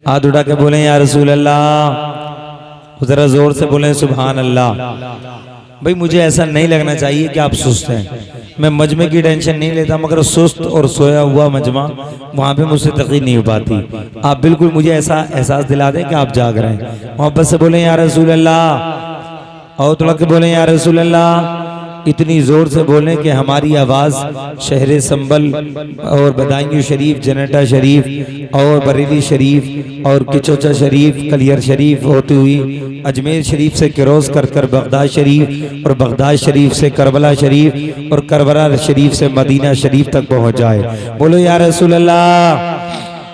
हाथ उठा के बोले या रसूल अल्लाह, जरा जोर से बोले सुभान अल्लाह। भाई मुझे ऐसा नहीं लगना चाहिए कि आप सुस्त हैं, मैं मजमे की टेंशन नहीं लेता, मगर सुस्त और सोया हुआ मजमा वहाँ पे मुझसे तकीद नहीं हो पाती। आप बिल्कुल मुझे ऐसा एहसास दिला दें कि आप जाग रहे हैं। मोहब्बत से बोले या रसूल अल्लाह, और तड़क के बोले या रसूल अल्लाह। इतनी ज़ोर से बोलें कि हमारी आवाज़ शहर संबल और बदायूं शरीफ, जनटा शरीफ और बरेली शरीफ और किचोचा शरीफ, कलियर शरीफ होती हुई अजमेर शरीफ से क्रोस कर कर बगदाद शरीफ और बगदाद शरीफ से करबला शरीफ और करबला शरीफ से मदीना शरीफ तक पहुँच जाए। बोलो या रसूल अल्लाह।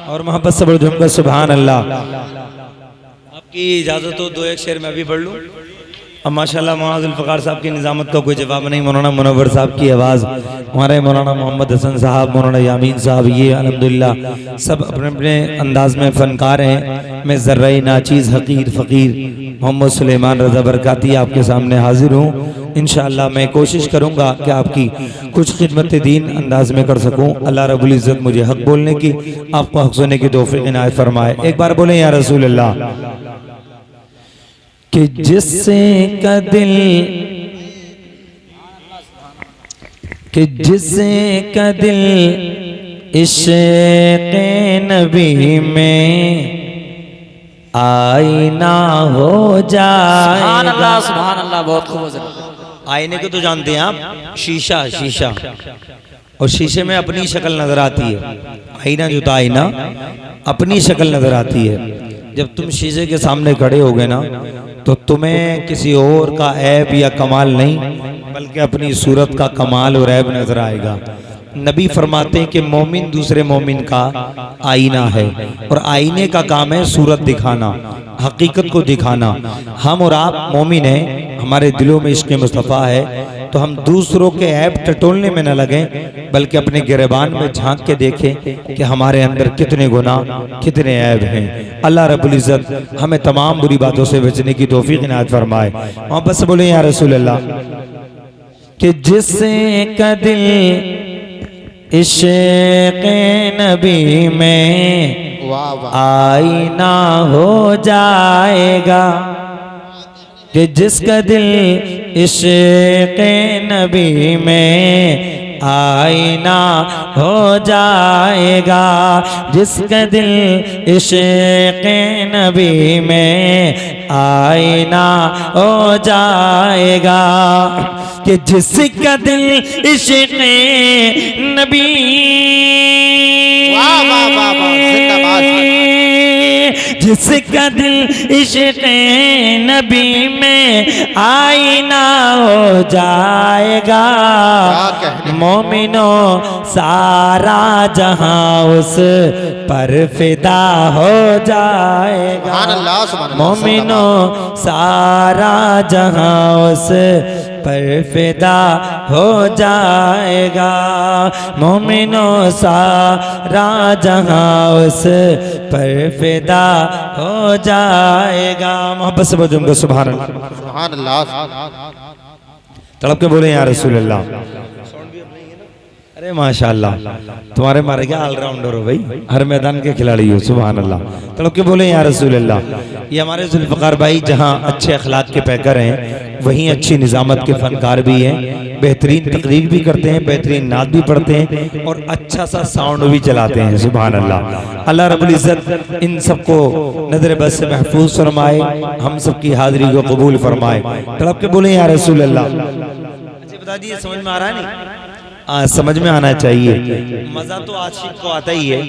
और मोहब्बत से बोलो झुमकर सुभान अल्लाह। आपकी इजाज़त हो दो एक शेर में अभी पढ़ लूँ। अब माशाल्लाह मौलाना जुल्फ़िकार साहब की निज़ामत का कोई जवाब नहीं। मौलाना मुनव्वर साहब की आवाज़, हमारे मौलाना मोहम्मद हसन साहब, मौलाना यामीन साहब, ये अल्हम्दुलिल्लाह सब अपने अपने अंदाज में फ़नकार हैं। मैं ज़र्रा नाचीज़ हकीर फ़कीर मोहम्मद सुलेमान रज़ा बरकाती आपके सामने हाजिर हूँ। इंशाअल्लाह मैं कोशिश करूँगा कि आपकी कुछ खिदमत दीन अंदाज में कर सकूँ। अल्लाह रब्बुल इज़्ज़त मुझे हक़ बोलने की, आपको हक़ सुनने की तौफ़ीक़ इनायत फरमाए। एक बार बोलें या रसूल अल्लाह। कि जिससे का दिल, कि जिससे का दिल इश्क़ नबी में आईना हो जाए। सुभान अल्लाह, सुभान अल्लाह, बहुत खूब। आईने को तो जानते हैं आप, शीशा, शीशा, और शीशे में अपनी शक्ल नजर आती है। आईना जो था, आईना अपनी शक्ल नजर आती है। जब तुम शीशे के सामने खड़े हो गए ना, तो तुम्हें किसी और का ऐब या कमाल नहीं, बल्कि अपनी सूरत का कमाल और ऐब नजर आएगा। नबी फरमाते हैं कि मोमिन दूसरे मोमिन का आईना है, और आईने का काम है सूरत दिखाना, हकीकत को दिखाना। हम और आप मोमिन हैं, हमारे दिलों में इश्क़ मुस्तफ़ा है, तो हम दूसरों के ऐब टटोलने में न लगें, बल्कि अपने गिरबान में झांक के देखें कि हमारे अंदर कितने गुनाह, कितने ऐब हैं। अल्लाह रब्बुल इज़्ज़त हमें तमाम बुरी बातों से बचने की तौफ़ीक़ इनायत फरमाए। मोहब्बत से बोले या रसूल अल्लाह। कि जिससे का दिल इश्क़ नबी में आईना हो जाएगा, कि जिसका दिल इश्क़ नबी में आईना हो जाएगा, जिसका दिल इश्क़ नबी में आईना हो जाएगा, कि जिसका दिल इश्क़ नबी, जिसका दिल इश्क़ नबी में आईना हो जाएगा, मोमिनो सारा जहां उस पर फिदा हो जाएगा। मोमिनो सारा जहां उस पर फिदा हो जाएगा, मोमिनो सारा जहां उस पर फिदा हो जाएगा। मोहब्बत से बोलो सुभान अल्लाह, सुभान अल्लाह। तड़प के बोले या रसूल अल्लाह। अरे माशाअल्लाह, तुम्हारे मारे क्या ऑलराउंडर हो भाई, हर मैदान के खिलाड़ी हो। सुभान अल्लाह। तड़प के बोले या रसूल अल्लाह। ये हमारे जुल्फ़िकार भाई जहाँ अच्छे अखलाक के पैकर हैं, वहीं अच्छी निज़ामत के फनकार भी हैं, बेहतरीन तकरीर भी करते हैं, बेहतरीन नात भी पढ़ते हैं, और अच्छा सा साउंड भी चलाते हैं। सुभान अल्लाह। अल्लाह रब्बुल इज़्ज़त इन सबको नज़र बस से महफूज फरमाए, हम सबकी हाज़िरी को कबूल फरमाए। तड़प के बोले या रसूल अल्लाह। अच्छा बता दिए, समझ में आ रहा है नहीं? समझ में आना चाहिए। मज़ा तो आशिक को आता ही है,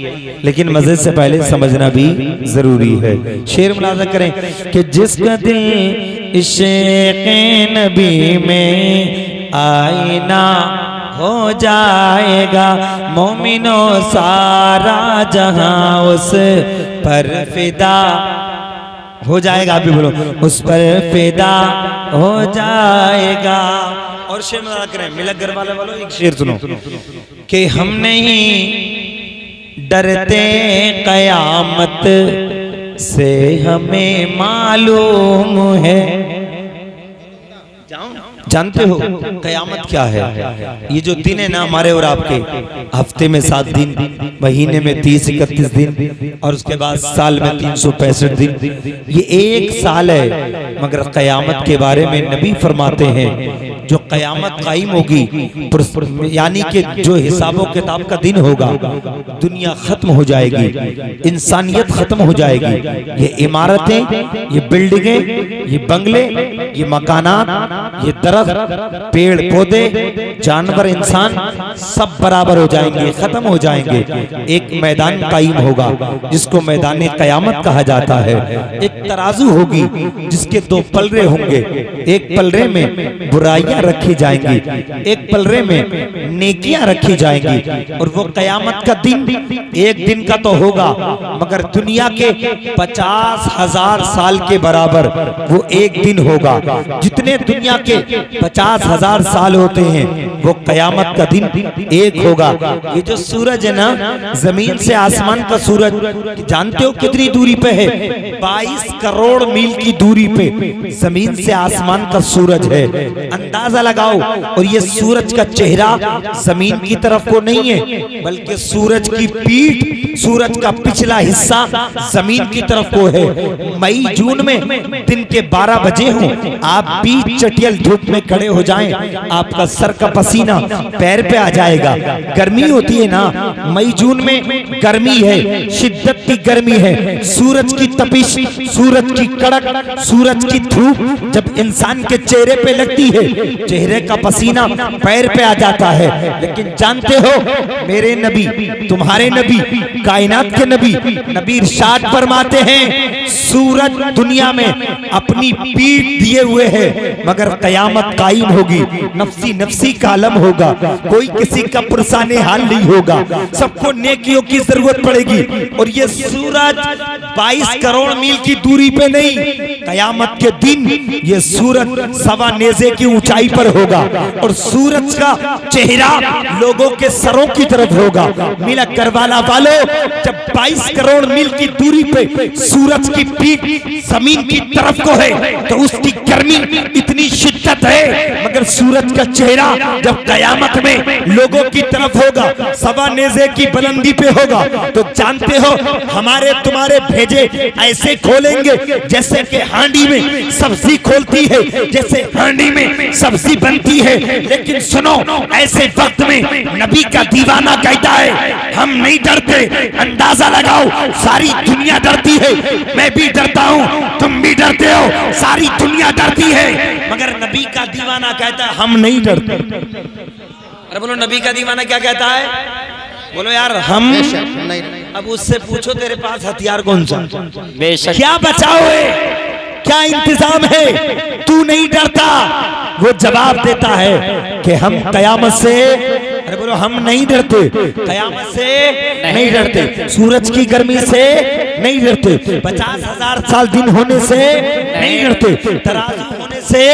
लेकिन मज़े से पहले समझना भी ज़रूरी है। शेर मुलाज़ा करें कि जिसका दिल इश्क़ नबी में आईना हो जाएगा, मोमिनो सारा जहां उस पर फिदा हो जाएगा। आप भी बोलो, उस पर फिदा हो जाएगा। और शेर मुलाज़ा करें, मिलक घर वाले वालों एक शेर सुनो कि हम नहीं डरते क़यामत से, हमें मालूम है जानते हो कयामत क्या है? ये जो दिन है ना हमारे और आपके, हफ्ते में 7 दिन, महीने में 30-31 दिन और उसके बाद साल में 365 दिन, ये एक साल है। मगर कयामत के बारे में नबी फरमाते हैं जो कयामत कायम होगी, यानी कि जो हिसाबो किताब का दिन होगा, दुनिया खत्म हो जाएगी, इंसानियत खत्म हो जाएगी। ये इमारतें, ये बिल्डिंगें, ये बंगले, ये मकानात, ये दरख्त, पेड़ पौधे, जानवर, इंसान सब बराबर हो जाएंगे, खत्म हो जाएंगे। एक मैदान कायम होगा जिसको मैदान कयामत कहा जाता है। एक तराजू होगी जिसके 2 पलरे होंगे, एक पलरे में बुराइयां रखी जाएंगी, एक पलरे में नेकियां रखी जाएंगी। और वो कयामत का दिन एक दिन का तो होगा, मगर दुनिया के 50,000 साल के बराबर वो एक दिन होगा। जितने दुनिया के 50,000 साल होते हैं वो कयामत का दिन एक होगा। ये जो सूरज है ना, जमीन से आसमान का सूरज, जानते हो कितनी दूरी पे है? 22 करोड़ मील की दूरी पे जमीन से आसमान का सूरज है। अंदाजा लगाओ। और ये सूरज का चेहरा जमीन की तरफ को नहीं है, बल्कि सूरज की पीठ, सूरज का पिछला हिस्सा जमीन की तरफ को है। मई जून में दिन के 12 बजे हो, आप भी चटियल धूप में खड़े हो जाएं, आपका सर का पसीना पैर पे आ जाएगा। गर्मी होती है ना, मई जून में गर्मी है, शिद्दत की गर्मी है, सूरज की तपिश, सूरज की कड़क, सूरज की धूप जब इंसान के चेहरे पे लगती है, चेहरे का पसीना पैर पे आ जाता है। लेकिन जानते हो मेरे नबी, तुम्हारे नबी, कायनात के नबी, नबी इरशाद फरमाते हैं सूरज दुनिया में अपनी पीठ दिए हुए है, मगर कयामत कायम होगी, नफ्सी नफ्सी का आलम होगा, कोई किसी का पुरसाने हाल नहीं होगा, सबको नेकियों की जरूरत पड़ेगी। और ये सूरज 22 करोड़ मील की दूरी पे नहीं, कयामत के दिन ये सूरज 1.25 नेज़े की ऊंचाई पर होगा और सूरज का चेहरा लोगों के सरों की तरफ होगा। मिला करवाला वालों, जब 22 करोड़ मील की दूरी पे सूरज की पीठ जमीन की तरफ को है तो उसकी गर्मी इतनी शिद्दत है, मगर सूरज का चेहरा जब कयामत में लोगों की तरफ होगा, 1.25 नेज़े की बुलंदी पे होगा, तो जानते हो हमारे तुम्हारे भेजे ऐसे खोलेंगे जैसे कि हांडी में सब्जी खोलती है, जैसे हांडी में सब्जी बनती है। लेकिन सुनो, ऐसे वक्त में नबी का दीवाना कहता है हम नहीं डरते। अंदाजा लगाओ, सारी दुनिया डरती है, मैं भी डरता हूँ, तुम भी डरते हो, सारी दुनिया डरती है, मगर नबी का दीवाना कहता है हम नहीं डरते। अरे बोलो, नबी का दीवाना क्या कहता है? बोलो यार, हम नहीं। अब उससे पूछो तेरे पास हथियार कौन सा, बेशक क्या बचाओ है, क्या इंतजाम है, तू नहीं डरता। वो जवाब देता है कि हम कयामत से, अरे बोलो, हम नहीं डरते, कयामत से नहीं डरते, सूरज की गर्मी से नहीं डरते, 50,000 साल दिन होने से नहीं डरते, तराजू होने से।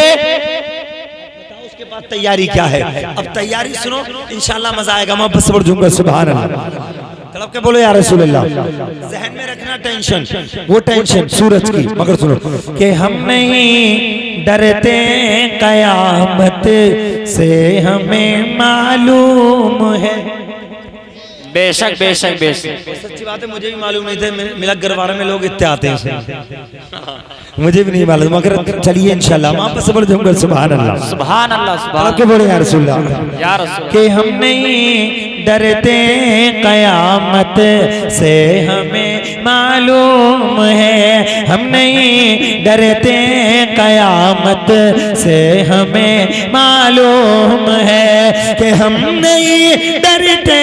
उसके बाद तैयारी क्या है? अब तैयारी सुनो, इंशाल्लाह मजा आएगा। मैं बस बढ़ जाऊंगा। सुभान अल्लाह, तड़प के बोलो या रसूल अल्लाह। जहन में रखना टेंशन, वो टेंशन सूरज की, मगर सुनो कि हम नहीं डरते कयामत से, हमें मालूम है। बेशक बेशक बेशक, सच्ची बात है, मुझे भी मालूम नहीं था। मेरा घरवाले में लोग इतने आते हैं, मुझे भी नहीं मालूम, मगर चलिए इंशाल्लाह मैं आपसे बढ़ जाऊंगा। सुभान अल्लाह, सुभान अल्लाह, सुभान के बोले या रसूल अल्लाह, या रसूल, कि हम नहीं डरते कयामत से, हमें मालूम है, हम नहीं डरते कयामत से, हमें मालूम है कि हम नहीं डरते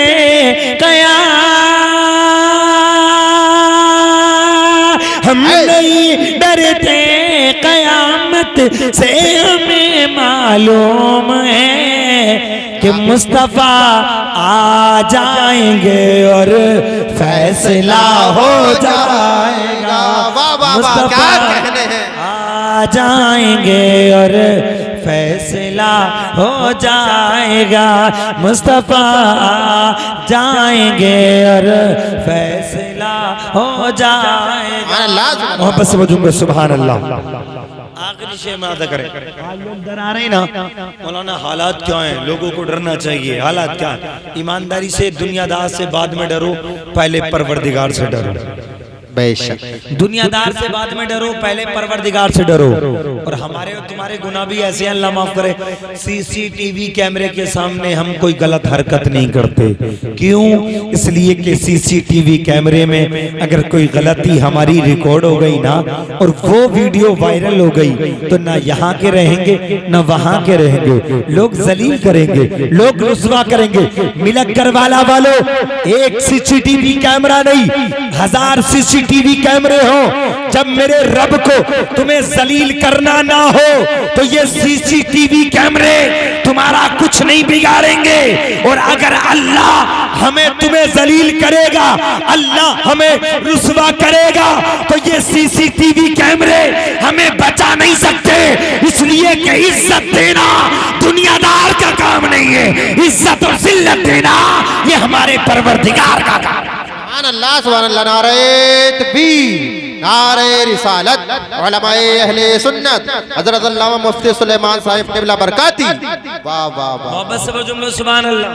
हम नहीं डरते कयामत से, हमें मालूम है कि मुस्तफा आ जाएंगे और फैसला हो जाएगा। मुस्तफा आ जाएंगे और फैसला हो जाएगा, मुस्तफा आ जाएंगे और फैसला हो जाएगा। मोहब्बत से बजूंगा। सुभान अल्लाह। आखिरी शेर में अदा करें। आज लोग डरा रहे हैं ना मौलाना, हालात क्या हैं, लोगों को डरना चाहिए। हालात क्या है? ईमानदारी से, दुनियादार से बाद में डरो, पहले परवरदिगार से डरो। बेशक दुनियादार से बाद में डरो, पहले परवरदिगार से डरो। और हमारे और तुम्हारे गुनाह भी ऐसे हैं, अल्लाह माफ करे। सीसीटीवी कैमरे के सामने हम कोई गलत हरकत नहीं करते। क्यों? इसलिए कि सीसीटीवी कैमरे में अगर कोई गलती हमारी रिकॉर्ड हो गई ना, और वो वीडियो वायरल हो गई, तो ना यहाँ के रहेंगे ना वहां के रहेंगे। लोग जलील करेंगे, लोग रुसवा करेंगे। मिलक करवाला वालों, एक सीसीटीवी कैमरा नहीं, 1000 सीसीटीवी कैमरे हो। जब मेरे रब को तुम्हें जलील करना ना हो तो ये सीसीटीवी कैमरे तुम्हारा कुछ नहीं बिगाड़ेंगे। और अगर अल्लाह हमें तुम्हें जलील करेगा, अल्लाह हमें रुसवा करेगा, तो ये सीसीटीवी कैमरे हमें बचा नहीं सकते। इसलिए कि इज्जत देना दुनियादार का काम नहीं है, इज्जत और जिल्लत देना ये हमारे परवरदिगार का काम है। सुभान अल्लाह, नारे तकबीर, नारे रिसालत, उलमाए अहले सुन्नत, हजरत अल्लामा मुफ्ती सुलेमान साहिब क़िबला बरकाती। वाह वाह वाह, मोहब्बत से बोलो सुभान अल्लाह।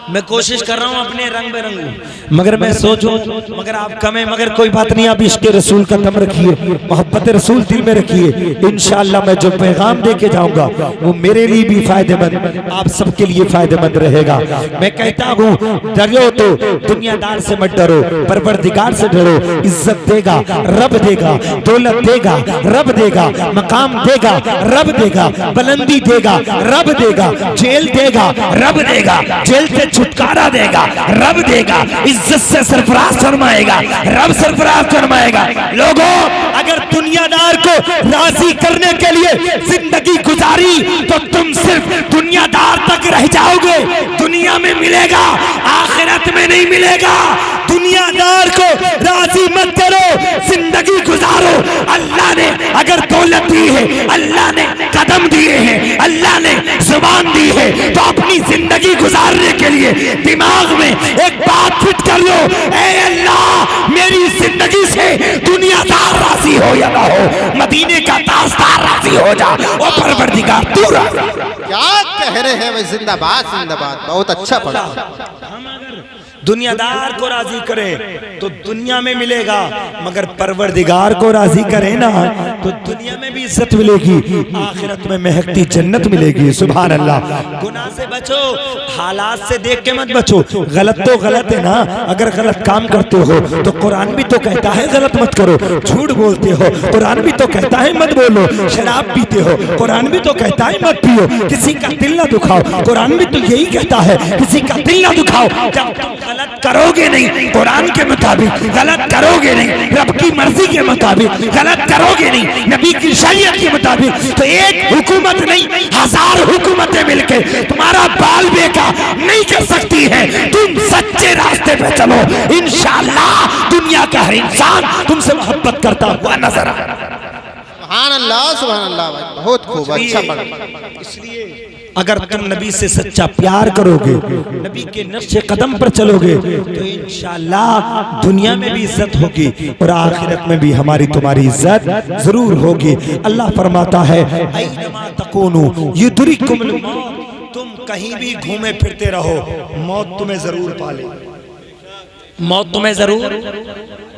मैं कोशिश कर रहा हूँ अपने रंग बेरंगू, मगर मैं सोचूं, मगर आप कम है, मगर कोई बात नहीं। आप इश्क़ रसूल का दम रखिए, मोहब्बत रसूल दिल में रखिए। इंशाअल्लाह मैं जो पैगाम दे के जाऊंगा वो मेरे लिए भी फायदेमंद, आप सबके लिए फायदेमंद रहेगा। मैं कहता हूँ, डरो तो दुनियादार से मत डरो, परवरदिगार से डरो। इज्जत देगा रब देगा, दौलत देगा रब देगा, मकाम देगा रब देगा, बुलंदी देगा रब देगा, जेल देगा रब देगा, जेल से छुटकारा देगा रब देगा, इज्जत से सरफराज फरमाएगा रब सरफराज फरमाएगा। लोगों, अगर दुनियादार को राजी करने के लिए जिंदगी गुजारी तो तुम सिर्फ दुनियादार तक रह जाओगे, दुनिया में मिलेगा, आखिरत में नहीं मिलेगा। दुनियादार को राजी मत करो, जिंदगी गुजारो। अल्लाह ने अगर दौलत दी है, अल्लाह ने कदम दिए हैं, अल्लाह ने जुबान दी है, तो अपनी जिंदगी गुजारने के लिए दिमाग में एक बात फिट कर लो, ऐ अल्लाह मेरी जिंदगी से दुनियादार राजी हो या ना हो, मदीने का ताजदार राजी हो जा, और परवरदिगार तू राजी। क्या कह रहे हैं भाई, जिंदाबाद जिंदाबाद, बहुत अच्छा पढ़ा। दुनियादार को राजी करें तो दुनिया में मिलेगा, मगर परवरदिगार को राजी करें ना तो दुनिया में भी इज्जत मिलेगी, आखिरत में महकती जन्नत मिलेगी। सुभान अल्लाह। गुनाह से बचो, हालात से देख के मत बचो। गलत तो गलत है ना, अगर गलत काम करते हो तो कुरान भी तो कहता है गलत मत करो। झूठ बोलते हो, कुरान भी तो कहता है मत बोलो। शराब पीते हो, कुरान भी तो कहता है मत पियो। किसी का दिल ना दुखाओ, कुरान भी तो यही कहता है किसी का दिल ना दुखाओ। जब तुम गलत करोगे नहीं कुरान के मुताबिक, गलत करोगे नहीं रब की मर्जी के मुताबिक, गलत करोगे नहीं नबी की शरीयत के मुताबिक, तो एक हुकूमत नहीं 1000 हुकूमतें मिलकर तुम्हारा बाल बेका नहीं कर सकती है। तुम सच्चे रास्ते पे चलो, इंशाअल्लाह दुनिया का हर इंसान तुमसे मोहब्बत करता हुआ नजर आएगा। सुभान अल्लाह, सुभान अल्लाह, बहुत खूब, अच्छा पढ़ा। इसलिए अगर तुम नबी से सच्चा प्यार करोगे, नबी के नक्शे कदम पर चलोगे, तो इंशाअल्लाह दुनिया में भी इज्जत होगी और आखिरत में भी हमारी तुम्हारी इज्जत जरूर होगी। अल्लाह फरमाता है, ऐनमा तकूनु युदरिकुमुल मौत, तुम कहीं भी घूमे फिरते रहो, मौत तुम्हें जरूर पाले, मौत तुम्हें जरूर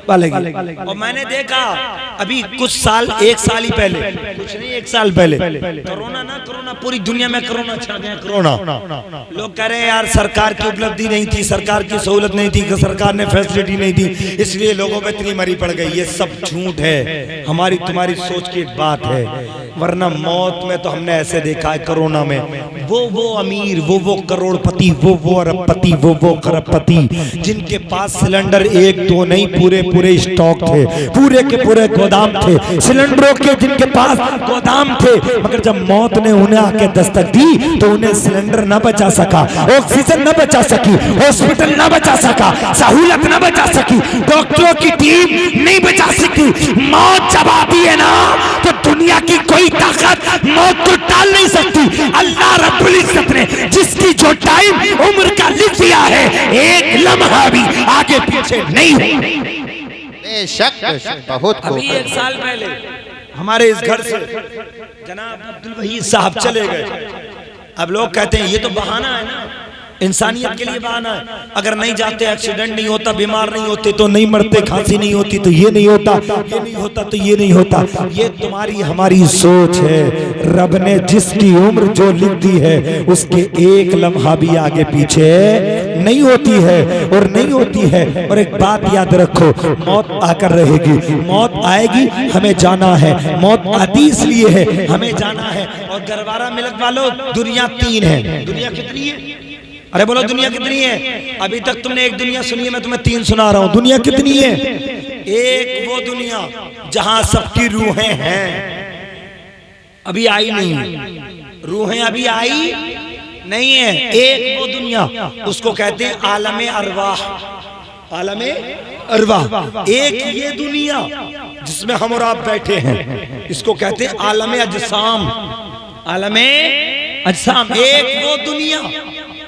पालेगी। और मैंने देखा अभी कुछ साल, 1 साल ही पहले, कुछ नहीं 1 साल पहले, कोरोना ना, कोरोना पूरी दुनिया में कोरोना छा गया। कोरोना लोग कह रहे हैं यार सरकार की उपलब्धि नहीं थी, सरकार की सहूलत नहीं थी, सरकार ने फैसिलिटी नहीं दी, इसलिए लोगों में इतनी मरी पड़ गई। ये सब झूठ है, हमारी तुम्हारी सोच की बात है। वरना मौत में तो हमने ऐसे देखा है, कोरोना में वो अमीर, वो करोड़पति, वो अरबपति, वो खरबपति, जिनके पास सिलेंडर 1-2 नहीं पूरे स्टॉक थे, पूरे के पूरे गोदाम थे सिलेंडरों के, जिनके पास गोदाम थे, मगर जब मौत ने उन्हें आके दस्तक दी तो उन्हें सिलेंडर न बचा सका, ऑक्सीजन न बचा सकी, हॉस्पिटल न बचा सका, सहूलत न बचा सकी, डॉक्टरों की टीम नहीं बचा सकी। मौत जब आती है ना तो दुनिया की कोई ताकत मौत को टाल नहीं सकती। अल्लाह रब्बुल इज्जत ने जिसकी जो टाइम उम्र का लिख दिया है, एक लम्हा भी आगे पीछे नहीं होगा। बेशक, बहुत खूब। अभी 1 साल पहले हमारे इस घर से जनाब अब्दुल वहीद साहब चले गए। अब लोग कहते हैं ये तो बहाना है ना, इंसानियत के लिए बहाना है। अगर नहीं जाते, एक्सीडेंट नहीं होता, बीमार नहीं होते तो नहीं मरते, खांसी नहीं होती तो ये नहीं होता, ये नहीं होता तो ये नहीं होता। ये तुम्हारी हमारी सोच है। रब ने जिसकी उम्र जो लिख दी है उसके एक लम्हा भी आगे पीछे नहीं होती है और नहीं होती है। और एक बात याद रखो, मौत आकर रहेगी, मौत आएगी, हमें जाना है। मौत आती इसलिए है, हमें जाना है। और गरवारा मिलक वालों, दुनिया तीन है। दुनिया कितनी है? अरे बोलो दुनिया कितनी है? अभी तक तुमने एक दुनिया सुनी है, मैं तुम्हें तीन सुना रहा हूं। दुनिया कितनी है? एक वो दुनिया जहां सबकी रूहें हैं, अभी आई नहीं, रूहें अभी आई नहीं है। एक वो दुनिया, उसको कहते हैं आलमे अरवाह, आलमे अरवाह। एक ये दुनिया जिसमें हम और आप बैठे हैं, इसको कहते हैं आलमे अजसाम, आलमे अजसाम। एक वो दुनिया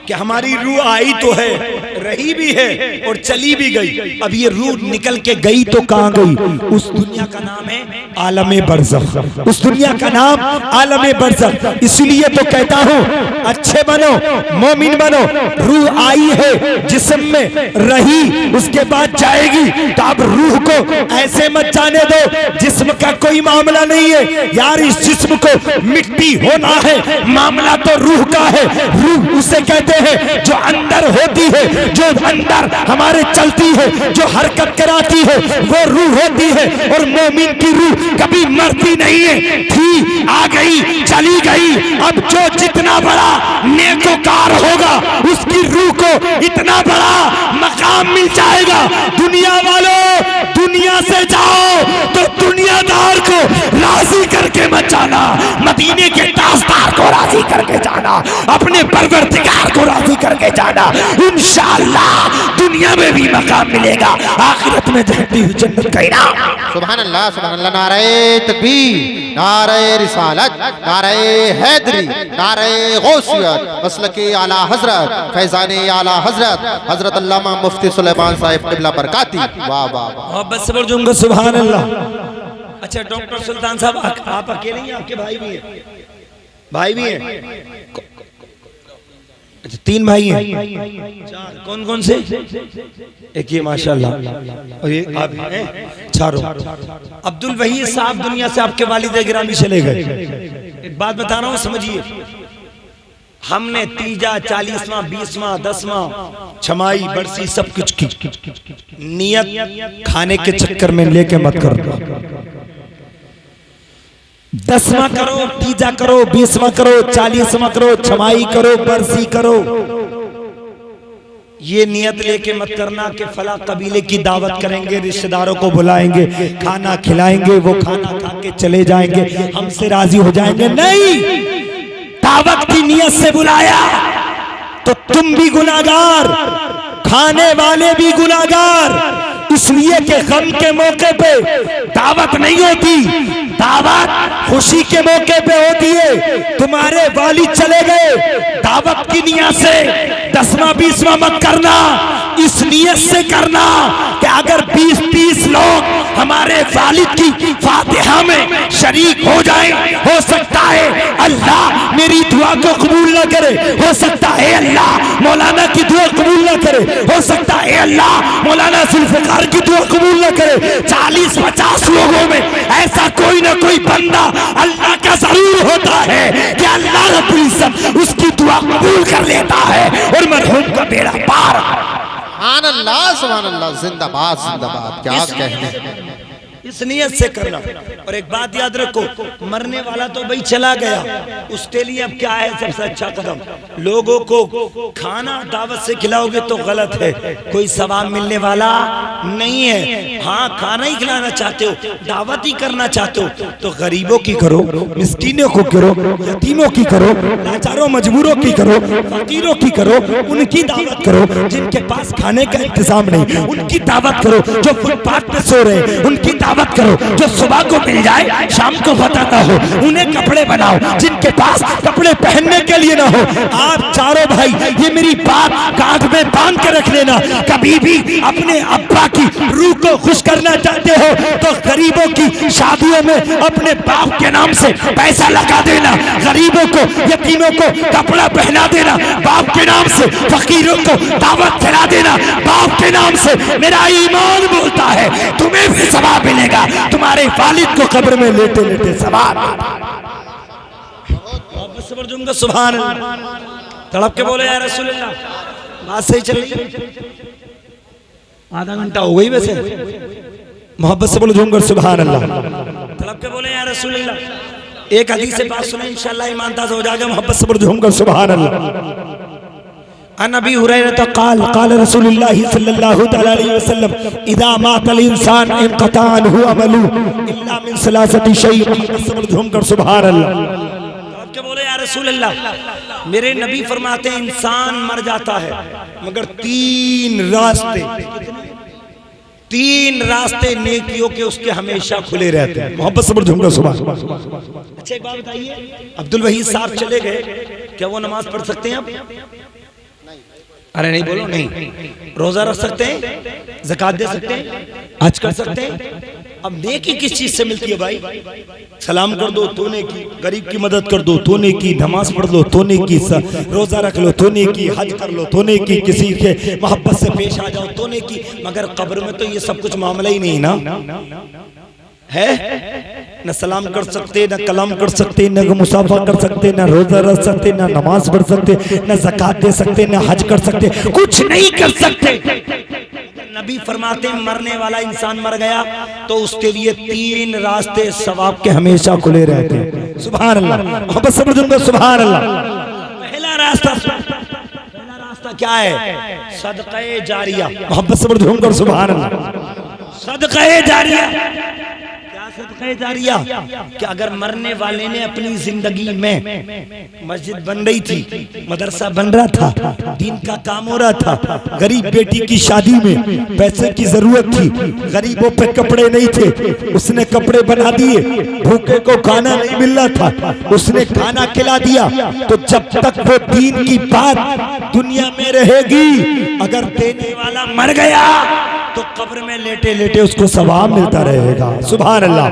कि हमारी रूह आई तो है, रही भी है और चली भी गई। अब ये रूह निकल के गई तो कहां गई? उस दुनिया का नाम है आलमे बरज़ख। उस दुनिया का नाम आलमे बरज़ख। इसलिए तो कहता हूं अच्छे बनो, मोमिन बनो। रूह आई है जिस्म में, रही, उसके बाद जाएगी। तो अब रूह को ऐसे मत जाने दो, जिस्म का कोई मामला नहीं है यार। इस जिस्म को मिट्टी होना है, मामला तो रूह का है। रूह उसे कहते हैं जो अंदर होती है, जो अंदर हमारे चलती है, जो हरकत कराती है, वो रूह होती है। और मोमिन की रूह कभी मरती नहीं है, थी, आ गई, चली गई। अब जो जितना बड़ा नेकोकार होगा उसकी रूह को इतना बड़ा मकाम मिल जाएगा। दुनिया वालों, दुनिया से जाओ तो दुनियादार को राजी करके मत जाना, मदीने के ताजदार को राजी करके जाना, अपने परवरदिगार को राजी करके जाना। इंशाअल्लाह दुनिया में भी मकाम मिलेगा, आखिरत में जहती हुई जन्नत का इनाम। सुभान अल्लाह, सुभान अल्लाह। नारे तकबीर, नारे रिसालत, नारे हैदरी, नारे गौसियत, मसलके आला हजरत, फैजाने आला हजरत, हजरत अल्लामा मुफ्ती सुलेमान साहिब क़िबला बरकाती। वाह वाह वाह, बस से बोलूंगा सुभान अल्लाह। अच्छा डॉक्टर सुल्तान साहब, आप अकेले ही, आपके भाई भी हैं? भाई भी हैं? अच्छा तीन भाई हैं? चार? कौन कौन से? एक ये माशाल्लाह, और ये आप हैं चारों। अब्दुल वहीद साहब दुनिया से आपके वालिद गिरामी चले गए। एक बात बता रहा हूँ, समझिए। हमने तीजा, 40वां, 20वां, 10वां, छमाई, बरसी सब कुछ की। नियत खाने के चक्कर में लेके मत करो। 10वां करो, तीजा करो, 20वां करो, 40वां करो, छमाई करो, बरसी करो। ये नियत लेके मत करना कि फला कबीले की दावत करेंगे, रिश्तेदारों को बुलाएंगे, खाना खिलाएंगे, वो खाना खा के चले जाएंगे, हमसे राजी हो जाएंगे। नहीं, दावत की नियत से बुलाया तो तुम भी गुनाहगार, खाने वाले भी गुनाहगार। इसलिए कि गम के मौके पे दावत नहीं होती, दावत खुशी के मौके पे होती है। तुम्हारे वालिद चले गए, दावत की नियत से 10वां 20वां मत करना, इस नियत से करना कि अगर 20-30 लोग हमारे वालिद की फातिहा में शरीक हो जाएं, हो सकता है अल्लाह मेरी दुआ को कबूल न करे, हो सकता है अल्लाह मौलाना की दुआ कबूल न करे, हो सकता है अल्लाह मौलाना जुल्फिकार की दुआ कबूल न करे। 40-50 लोगों में ऐसा कोई ना कोई बंदा अल्लाह का जरूर होता है कि अल्लाह रब्बुल इज्जत उसकी दुआ कबूल कर लेता है और मरहूम का बेड़ा पार। सुभान अल्लाह, सुभान अल्लाह, जिंदाबाद जिंदाबाद। क्या कहने, इस नियत से करना। और एक बात याद रखो, मरने वाला तो भाई चला गया, उसके लिए अब क्या है सबसे अच्छा कदम? लोगों को खाना दावत से खिलाओगे तो गलत है, कोई सवाब मिलने वाला नहीं है। हाँ, खाना ही खिलाना चाहते हो, दावत ही करना चाहते हो तो गरीबों की करो, मिस्कीनों को करो, यतीमों की करो, लाचारों मजबूरों की करो, फकीरों की करो, उनकी दावत करो। जिनके पास खाने का इंतजाम नहीं, उनकी दावत करो। जो फुटपाथ पे सो रहे, उनकी दावत मत करो, जो सुबह को मिल जाए शाम को पता ना हो, उन्हें कपड़े बनाओ जिनके पास कपड़े पहनने के लिए ना हो। आप चारों भाई ये मेरी बात कांध में बांध के रख लेना, कभी भी अपने अब्बा की रूह को खुश करना चाहते हो तो गरीबों की शादियों में अपने बाप के नाम से पैसा लगा देना, गरीबों को यतीमों को कपड़ा पहना देना बाप के नाम से, फकीरों को दावत खिला देना बाप के नाम से। मेरा ईमान बोलता है तुम्हें भी सवाब मिलेगा, तुम्हारे वालिद को कब्र में लेटे लेटे सवाब। सुभान अल्लाह, तड़प के बोले या रसूल अल्लाह। बात सही चल रही है, आधा घंटा हो गई वैसे, मोहब्बत से बोलो झूमकर सुभान अल्लाह। तड़प के बोले या रसूल अल्लाह। एक हदीस से बात सुने इंशाअल्लाह ईमानदार हो जाएगा, मोहब्बत से बोलो झूमकर सुभान अल्लाह। अन अबी हुरैरा क़ाल क़ाल रसूलुल्लाह सल्लल्लाहु तआला अलैहि वसल्लम इदा मातल इंसान इनक़ता अन्हु अमलु इल्ला मिन सलासति शै'इन। झूमकर सुभान अल्लाह। क्या बोले या रसूल अल्लाह, मेरे नबी फरमाते हैं इंसान मर जाता है मगर तीन रास्ते नेकियों के उसके हमेशा खुले रहते हैं। मोहब्बत से झूमकर सुभान। अच्छा एक बात बताइए, अब्दुल वहीद साहब चले गए, क्या वो नमाज पढ़ सकते हैं अब? अरे नहीं बोलो, नहीं। रोजा रख सकते हैं, ज़कात दे सकते हैं, हज कर सकते हैं। अब नेकी किस चीज से मिलती है भाई? सलाम कर दो तो नेकी, गरीब की मदद कर दो तो नेकी, नमाज पढ़ लो तो नेकी, रोजा रख लो तो नेकी, हज कर लो तो नेकी, किसी के मोहब्बत से पेश आ जाओ तो नेकी। मगर कब्र में तो ये सब कुछ मामला ही नहीं ना है। न सलाम कर सकते, न कलाम कर सकते, न मुसाफा कर सकते, न रोजा रख सकते, न नमाज पढ़ सकते, न ज़कात दे सकते, न हज कर सकते, कुछ नहीं कर सकते। नबी फरमाते मरने वाला इंसान मर गया तो उसके लिए तीन रास्ते सवाब के हमेशा खुले रहते हैं। सुभान अल्लाह, मोहब्बत से बोलो सुभान अल्लाह। पहला रास्ता क्या है? सदक़े जारिया। मोहब्बत से बोलो सुभान अल्लाह। सदक़े जारिया, सदक़े जारिया कि अगर मरने वाले ने अपनी जिंदगी में मस्जिद बन रही थी, मदरसा बन रहा था, दीन का काम हो रहा था, गरीब बेटी की शादी में पैसे की जरूरत थी, गरीबों पे कपड़े नहीं थे, उसने कपड़े बना दिए, भूखे को खाना नहीं मिल रहा था, उसने खाना खिला दिया। तो जब तक वो दीन की बात दुनिया में रहेगी, अगर देने वाला मर गया तो कब्र में लेटे लेटे उसको सवाब मिलता रहेगा। सुभान अल्लाह।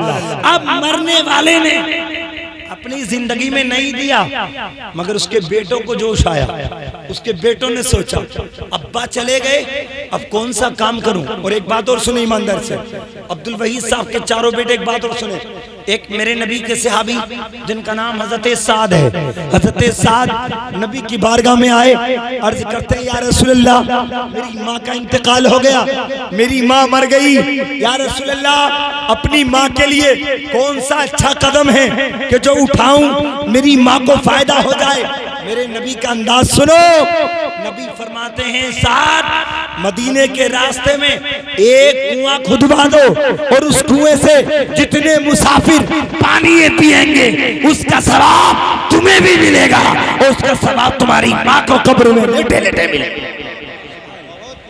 अब मरने वाले ने अपनी जिंदगी में नहीं दिया मगर उसके बेटों को जोश आया, उसके बेटों ने सोचा अब्बा चले गए, अब कौन सा काम करूं। और एक बात और सुने ईमानदार से, अब्दुल वहीद साहब के चारों बेटे एक बात और सुने। एक मेरे नबी के सहाबी जिनका नाम हजरत साद है, हजरत साद नबी की बारगाह में आए, अर्ज करते हैं या रसूल अल्लाह मेरी माँ का इंतकाल हो गया, मेरी माँ मर गई, या रसूल अल्लाह अपनी माँ के लिए कौन सा अच्छा कदम है कि जो उठाऊं मेरी माँ को फायदा हो जाए। मेरे नबी का अंदाज सुनो, नबी फरमाते हैं साद मदीने के रास्ते में एक कुआं खुदवा दो और उस कुएं से जितने मुसाफिर पानी पिएंगे उसका सवाब तुम्हें भी मिलेगा और उसका सवाब तुम्हारी माँ को कब्र में लेटे लेटे मिलेगा।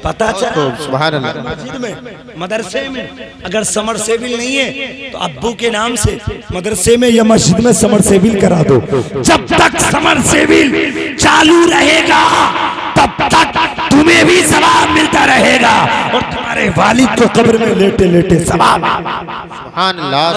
पता चला सुभान अल्लाह। मस्जिद में, मदरसे में अगर समरसेबिल नहीं है तो अब्बू के नाम से मदरसे में या मस्जिद में समरसेबिल करा दो। जब तक समरसेबिल चालू रहेगा तब तक तुम्हें भी सवाब मिलता रहेगा और तुम्हारे वालिद को कब्र में लेटे लेटे सवाब। सुभान अल्लाह।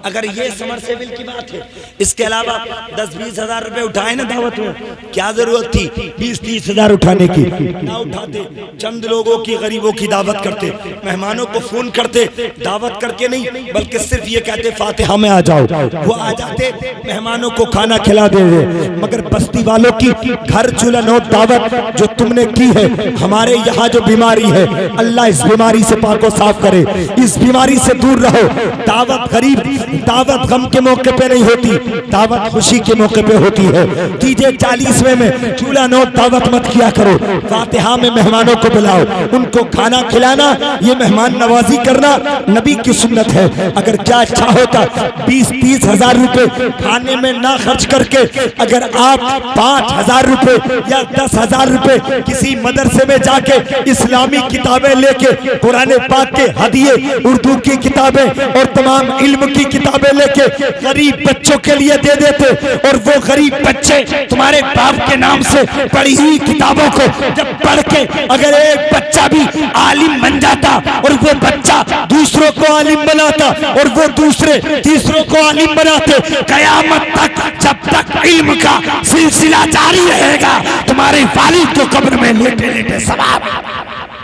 अगर ये समरसेबिल की बात है, इसके अलावा 10-20 हजार रुपए उठाए ना दावत में, क्या जरूरत थी 20-30 हजार उठाने की? ना उठाते, चंद लोगों की गरीबों की दावत करते, मेहमानों को फोन करते, दावत करके नहीं बल्कि सिर्फ ये कहते फातिहा में आ जाओ, वो आ जाते, मेहमानों को खाना खिला देते। मगर बस्ती वालों की घर चूल्हा नोट दावत जो तुमने की है, हमारे यहाँ जो बीमारी है अल्लाह इस बीमारी से पाक को साफ करे, इस बीमारी से दूर रहो। दावत गरीब दावत गम के मौके पे नहीं होती, दावत खुशी के मौके पे होती है। कीजिए 40वें में चूल्हा नोट दावत मत किया करो, फातिहा में मेहमानों को बुलाओ, उनको खाना खिलाना, ये मेहमान नवाजी करना नबी की सुन्नत है। अगर क्या अच्छा होता 20-30 हजार रुपए खाने में ना खर्च करके अगर आप 5,000 रुपए या 10,000 रुपए किसी मदरसे में जाके इस्लामी किताबें लेके, कुरान पाक के हदिये, उर्दू की किताबें और तमाम इल्म की किताबें लेके गरीब बच्चों के लिए दे देते, और वो गरीब बच्चे तुम्हारे बाप के नाम से पढ़ी हुई किताबों को जब पढ़ के अगर एक बच्चा भी आलिम बन जाता और वो बच्चा दूसरों को आलिम बनाता और वो दूसरे तीसरों को आलिम बनाते, कयामत तक जब तक इल्म का सिलसिला जारी रहेगा तुम्हारे वालिद को कब्र में लेटे लेटे सवाब।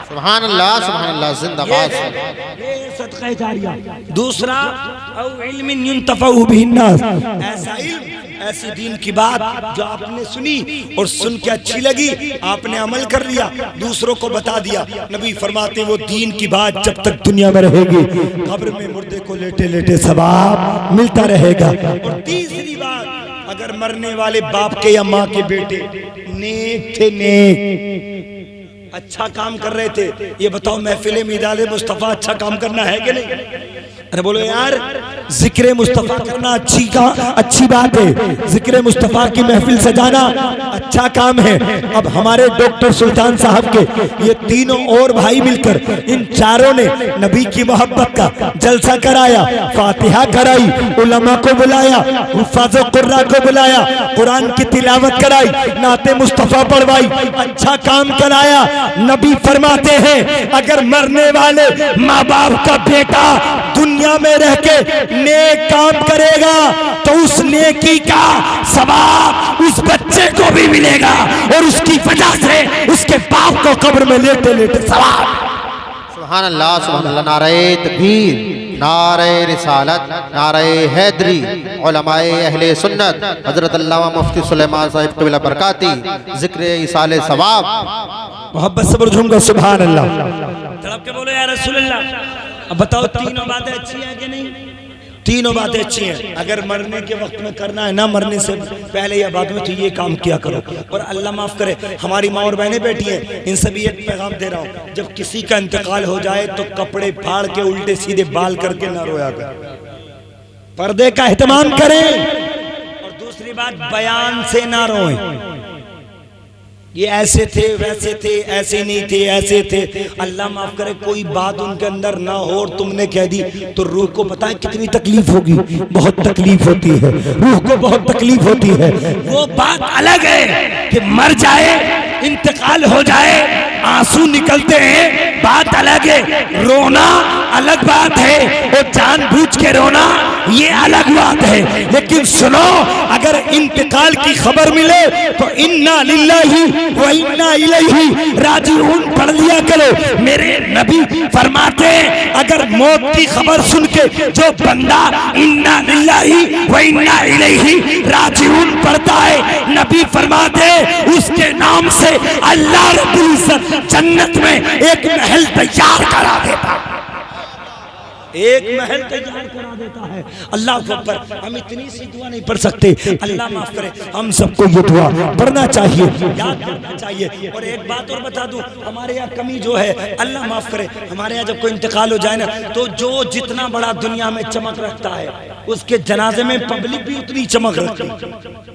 सुभान अल्लाह जिंदाबाद। ये सदका जारिया। दूसरा औ इल्मिन युंतफउ बिहिन्नास, ऐसा इल्म, ऐसी दीन की बात जो आपने सुनी और सुन के अच्छी लगी, आपने अमल कर लिया, दूसरों को बता दिया। नबी फरमाते वो दीन की बात जब तक दुनिया में रहेगी कब्र में मुर्दे को लेटे लेटे सवाब मिलता रहेगा। और तीसरी बात, अगर मरने वाले बाप के या माँ के बेटे नेक थे, नेक अच्छा काम कर रहे थे, ये बताओ महफिल मीदाद मुस्तफ़ा अच्छा काम करना है कि नहीं? अरे बोलो यार, जिक्र मुस्तफ़ा करना अच्छी बात है, जिक्र मुस्तफ़ा की महफिल सजाना अच्छा काम है। अब हमारे डॉक्टर सुल्तान साहब के ये तीनों और भाई मिलकर इन चारों ने नबी की मोहब्बत का जलसा कराया, फातिहा कराई, उलमा को बुलाया, हुफ़ाज़ कुर्रा को बुलाया, कुरान की तिलावत कराई, नाते मुस्तफ़ा पढ़वाई, अच्छा काम कराया। नबी फरमाते हैं अगर मरने वाले माँ बाप का बेटा दुनिया में रह के नेक काम करेगा तो उस नेकी का सवाब उस बच्चे को भी मिलेगा और उसकी वजह से उसके बाप को कब्र में लेटे लेटे सवाब। सुभान अल्लाह। नारे तकबीर, नारे रिसालत, नारे हैदरी, उलमाए अहले सुन्नत, हजरत अल्लामा मुफ्ती सुलेमान साहिब क़िबला बरकाती, जिक्र इसाले सवाब। मोहब्बत से बोलो सुभान अल्लाह। तड़प के बोलो या रसूल अल्लाह। अब बताओ तीनों बातें अच्छी हैं कि नहीं? तीनों बातें अच्छी हैं। अगर मरने के वक्त में करना है ना, मरने से पहले या बाद में, तो ये काम किया करो। और अल्लाह माफ करे, हमारी माँ और बहनें बैठी हैं, इन सभी एक पैगाम दे रहा हूँ, जब किसी का इंतकाल हो जाए तो कपड़े फाड़ के उल्टे सीधे बाल करके ना रोया कर, पर्दे का एहतमाम करें। और दूसरी बात, बयान से ना रोएं, ये ऐसे थे, वैसे थे, ऐसे नहीं थे, ऐसे थे। अल्लाह माफ करे, कोई बात उनके अंदर ना हो और तुमने कह दी तो रूह को पता है कितनी तकलीफ होगी? बहुत तकलीफ होती है, रूह को बहुत तकलीफ होती है। वो बात अलग है कि मर जाए, इंतकाल हो जाए, आंसू निकलते हैं, बात अलग है। रोना अलग बात है और जानबूझ के रोना ये अलग बात है। लेकिन सुनो, अगर इंतकाल की खबर मिले तो इन्ना लिल्लाही व इन्ना इलैहि राजिऊन पढ़ लिया करो। मेरे नबी फरमाते हैं अगर मौत की खबर सुन के जो बंदा इन्ना लिल्लाही व इन्ना इलैहि राजिऊन पढ़ता है, नबी फरमाते हैं उसके नाम से अल्लाह रब्बुल इज्जत जन्नत में एक महल तैयार करा देता है, एक महल तैयार करा देता है। अल्लाह अकबर। हम इतनी सी दुआ नहीं पढ़ सकते, अल्लाह माफ करे, हम सबको ये दुआ पढ़ना चाहिए, याद करना चाहिए। और एक बात और बता दूं, हमारे यहाँ कमी जो है, अल्लाह माफ करे, हमारे यहाँ जब कोई इंतकाल हो जाए ना, तो जो जितना बड़ा दुनिया में चमक रखता है, उसके जनाजे में पब्लिक भी उतनी चमक रखती है।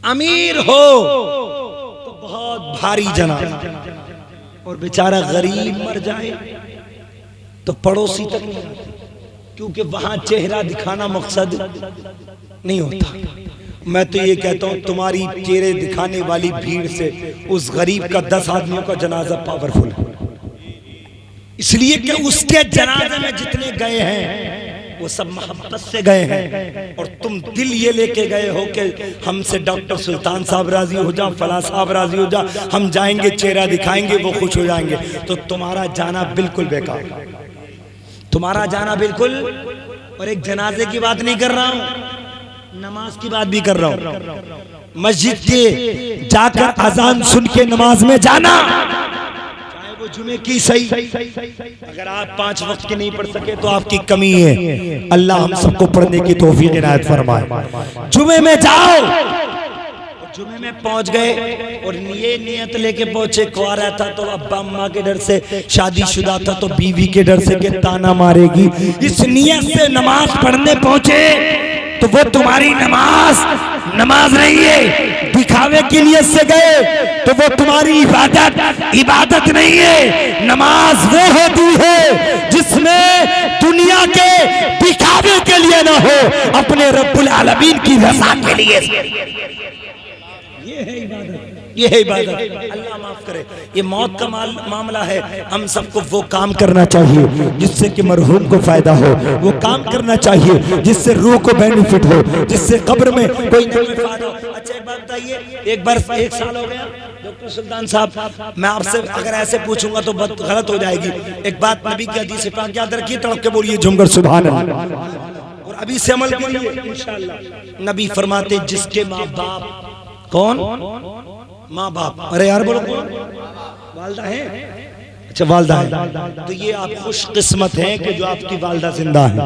अमीर हो तो बहुत भारी जनाजा, और बेचारा गरीब मर जाए तो पड़ोसी तक नहीं आते, क्योंकि वहां चेहरा दिखाना मकसद नहीं होता। मैं तो ये कहता हूं तुम्हारी चेहरे दिखाने वाली भीड़ से उस गरीब का 10 आदमियों का जनाजा पावरफुल है, इसलिए कि उसके जनाजे में जितने गए हैं वो सब मोहब्बत से गए हैं। और तुम दिल ये लेके गए हो कि हमसे डॉक्टर सुल्तान साहब राजी हो जा, फला साहब राजी हो जा, हम जाएंगे, चेहरा दिखाएंगे, वो खुश हो जाएंगे, तो तुम्हारा जाना बिल्कुल बेकार, तुम्हारा जाना बिल्कुल। और एक जनाजे की बात नहीं कर रहा हूं, नमाज की बात भी कर रहा हूं। मस्जिद के जाकर अजान सुन के नमाज में जाना, चाहे वो जुमे की सही, अगर आप 5 वक्त की नहीं पढ़ सके तो आपकी कमी है। अल्लाह हम सबको पढ़ने की तौफीक इनायत फरमाए। जुमे में जाओ, जुमे में पहुंच गए और ये नियत लेके पहुंचे, कुआरा था तो अब्बा अम्मा के डर से, शादीशुदा था तो बीवी के डर से कि ताना मारेगी, इस नियत से नमाज पढ़ने पहुंचे तो वो तुम्हारी नमाज नहीं है। दिखावे की नियत से गए तो वो तुम्हारी इबादत नहीं है। नमाज वो होती है जिसमें दुनिया के दिखावे के लिए ना हो, अपने रब्बुल आलमीन की रज़ा के लिए। ये है इबादत। अल्लाह माफ करे, ये मौत का मामला है। हम सबको वो काम करना चाहिए जिससे कि मरहूम को फायदा हो, वो काम करना चाहिए जिससे रूह को बेनिफिट हो, जिससे कब्र में कोई ना कोई फायदा हो। अच्छा एक बात बताइए, एक साल हो गया डॉक्टर सुल्तान साहब, मैं आपसे अगर ऐसे पूछूंगा तो बहुत गलत हो जाएगी। एक बात नबी की हदीस पाक याद रखिए, तड़प के बोलिए झुमकर सुभान अल्लाह, और अभी से अमल कीजिए इंशाअल्लाह। नबी फरमाते जिसके माँ बाप, कौन माँ बाप, अरे यार बोलो कौन, वालदा है, अच्छा वालदा है, तो ये आप खुश किस्मत हैं कि जो आपकी वालदा जिंदा है।